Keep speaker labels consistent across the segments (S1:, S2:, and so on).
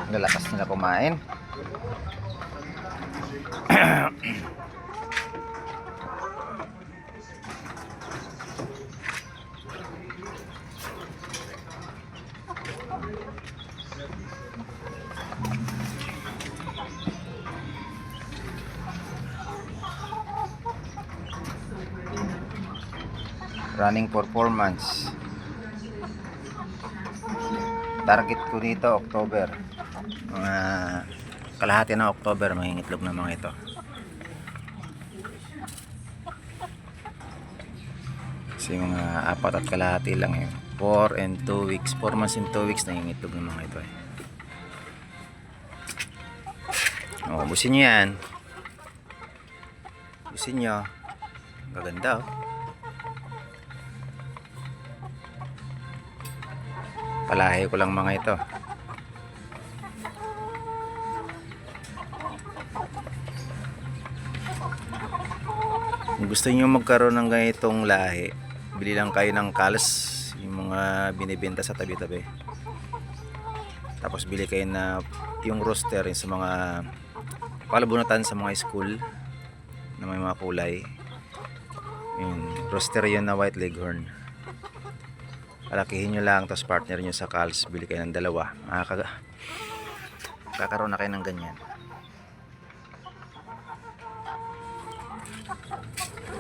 S1: Lalakas nila kumain. Running performance. Target ko dito October. Mga kalahati ng October mangingitlog ng mga ito. Kasi mga 4 at kalahati lang yun. 4 and 2 weeks. 4 months and 2 weeks na yung itlog ng mga ito eh. O, busin nyo yan. Busin nyo. Gaganda oh. Palahi ko lang mga ito. Kung gusto niyo magkaroon ng ganitong lahi, bili lang kayo ng Kals, yung mga binibenta sa tabi-tabi. Tapos bili kayo na yung roster sa mga palabunutan sa mga school na may mga kulay. Yung roster yun na White Leghorn. Palakihin nyo lang, tapos partner nyo sa Kals, bili kayo ng 2. Kakaroon na kayo ng ganyan.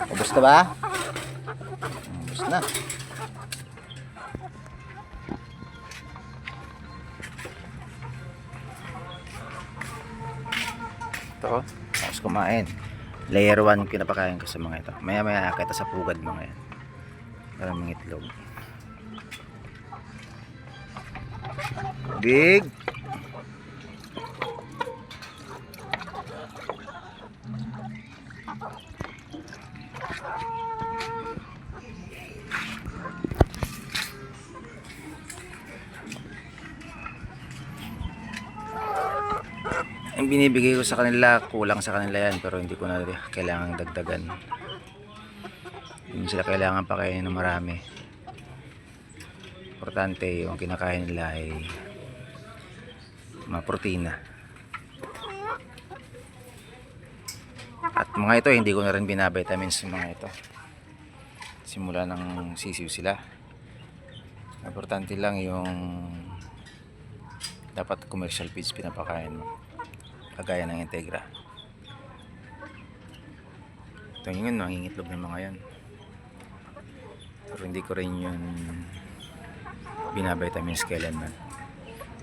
S1: Ubus na ba? Ubus na. Ito, tapos kumain. Layer 1 pinapakain ko sa mga ito. Maya maya kita sa pugad mga yan. Maraming itlog. Big. Ang binibigay ko sa kanila, kulang sa kanila yan, pero hindi ko na kailangang dagdagan. Hindi sila kailangan pakainin ng marami. Importante yung kinakain nila ay mga protina. At mga ito hindi ko na rin binavitamins yung mga ito. Simula ng sisiw sila. Importante lang yung dapat commercial feeds pinapakain mo. Kagaya ng Integra. Ito yun, mangingitlog ng mga yan. Pero hindi ko rin yun binavitamins kailanman.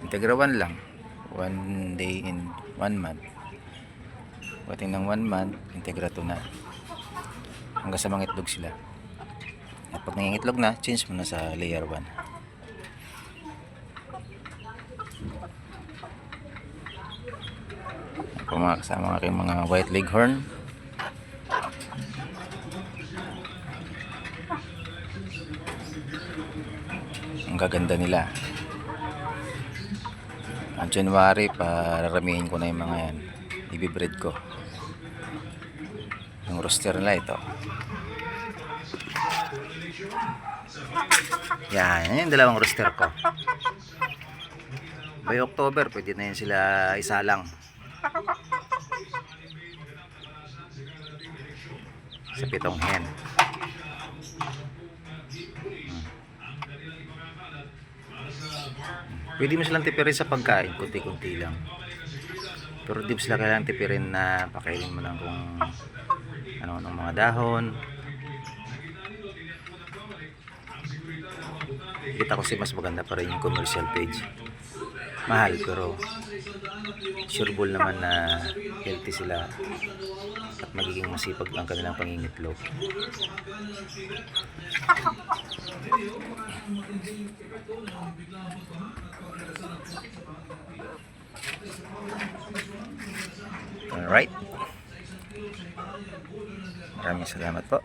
S1: Integra 1 lang. 1 day in 1 month. Pagdating ng 1 month, Integra 2 na. Hanggang sa mangitlog sila. At pag nangingitlog na, change mo na sa layer 1. Kasama aking mga White Leghorn. Ang gaganda nila. Ang January pararamihin ko na yung mga yan. Ibibreed ko. Yung roster nila ito. Yan yung 2 roster ko. By October pwede na yun sila isalang sa 7 hen. Pwede mo silang tipirin sa pagkain, kunti-kunti lang. Pero di mo sila kailangan tipirin na pakainin mo lang kung ano ng mga dahon. Kita ko mas maganda pa rin yung commercial page. Mahal pero sureball naman na healthy sila at magiging masipag ang kanilang pangingitlog. Alright. Maraming salamat po.